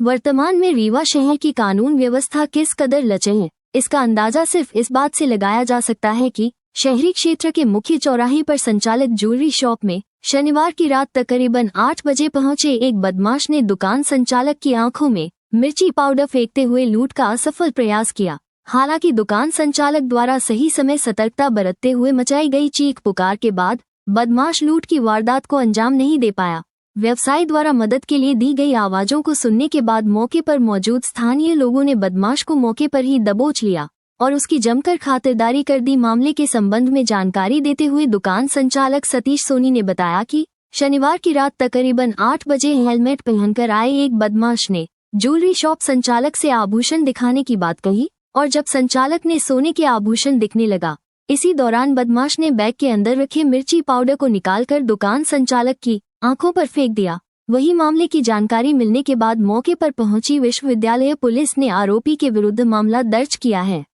वर्तमान में रीवा शहर की कानून व्यवस्था किस कदर लचर है, इसका अंदाजा सिर्फ इस बात से लगाया जा सकता है कि शहरी क्षेत्र के मुख्य चौराहे पर संचालित ज्वेलरी शॉप में शनिवार की रात तकरीबन 8 बजे पहुंचे एक बदमाश ने दुकान संचालक की आंखों में मिर्ची पाउडर फेंकते हुए लूट का असफल प्रयास किया। हालांकि दुकान संचालक द्वारा सही समय सतर्कता बरतते हुए मचाई गई चीख पुकार के बाद बदमाश लूट की वारदात को अंजाम नहीं दे पाया। व्यवसायी द्वारा मदद के लिए दी गई आवाजों को सुनने के बाद मौके पर मौजूद स्थानीय लोगों ने बदमाश को मौके पर ही दबोच लिया और उसकी जमकर खातिरदारी कर दी। मामले के संबंध में जानकारी देते हुए दुकान संचालक सतीश सोनी ने बताया कि शनिवार की रात तकरीबन 8 बजे हेलमेट पहनकर आए एक बदमाश ने ज्वेलरी शॉप संचालक से आभूषण दिखाने की बात कही और जब संचालक ने सोने के आभूषण दिखने लगा, इसी दौरान बदमाश ने बैग के अंदर रखे मिर्ची पाउडर को निकालकर दुकान संचालक की आंखों पर फेंक दिया। वही मामले की जानकारी मिलने के बाद मौके पर पहुंची विश्वविद्यालय पुलिस ने आरोपी के विरुद्ध मामला दर्ज किया है।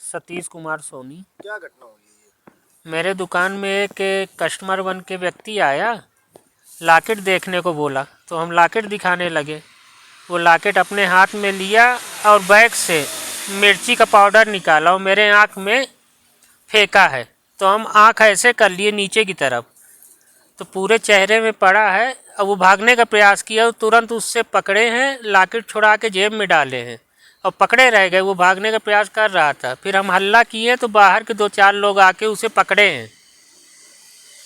सतीश कुमार सोनी। क्या घटना हुई है? मेरे दुकान में एक कस्टमर बन के व्यक्ति आया, लॉकेट देखने को बोला तो हम लॉकेट दिखाने लगे। वो लॉकेट अपने हाथ में लिया और बैग से मिर्ची का पाउडर निकाला और मेरे आँख में फेंका है। तो हम आँख ऐसे कर लिए नीचे की तरफ, तो पूरे चेहरे में पड़ा है। अब वो भागने का प्रयास किया, तुरंत उससे पकड़े हैं, लॉकेट छुड़ा के जेब में डाले हैं और पकड़े रह गए। वो भागने का प्रयास कर रहा था, फिर हम हल्ला किए तो बाहर के 2-4 लोग आके उसे पकड़े हैं।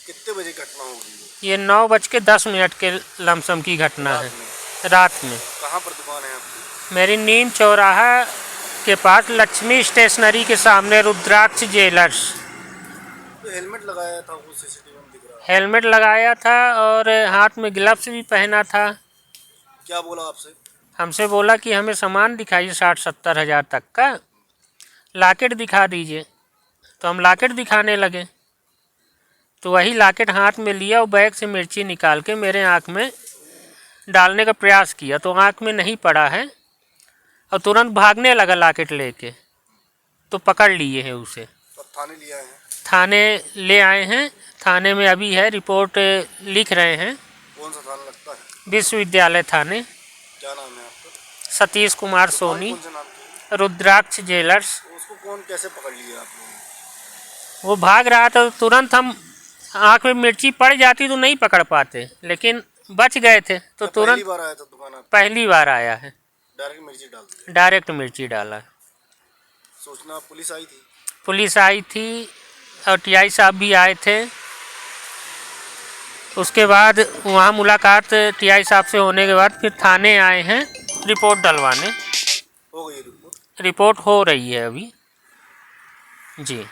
कितने बजे घटना होगी? ये 9:10 के लमसम की घटना है, रात में। कहाँ पर दुकान है आपकी? मेरी नीम चौराहा के पास लक्ष्मी स्टेशनरी के सामने रुद्राक्ष ज्वेलर्स। तो हेलमेट लगाया था, वो सीसीटीवी में दिख रहा है। हेलमेट लगाया था और हाथ में ग्लव्स भी पहना था। क्या बोला आपसे? हमसे बोला कि हमें सामान दिखाइए 60-70 हज़ार तक का, लॉकेट दिखा दीजिए। तो हम लॉकेट दिखाने लगे तो वही लॉकेट हाथ में लिया और बैग से मिर्ची निकाल के मेरे आँख में डालने का प्रयास किया, तो आँख में नहीं पड़ा है और तुरंत भागने लगा लॉकेट लेके। तो पकड़ लिए हैं उसे। तो थाने लिया है? थाने ले आए हैं, थाने में अभी है, रिपोर्ट लिख रहे हैं। कौन सा थाना लगता है? विश्वविद्यालय थाने। क्या नाम है आपका? सतीश कुमार सोनी, कौन से नाम की? रुद्राक्ष ज्वेलर्स। उसको कौन कैसे पकड़ लिया आप लोगों ने? वो भाग रहा था, तुरंत हम आँख में मिर्ची पड़ जाती तो नहीं पकड़ पाते, लेकिन बच गए थे। तो तुरंत पहली बार आया था दुकान आप? पहली बार आया है। डायरेक्ट मिर्ची डाल दी? डायरेक्ट मिर्ची डाला। सूचना पुलिस आई थी? पुलिस आई थी और टीआई साहब भी आए थे। उसके बाद वहाँ मुलाकात टीआई साहब से होने के बाद फिर थाने आए हैं रिपोर्ट डलवाने। हो गई रिपोर्ट? रिपोर्ट हो रही है अभी जी।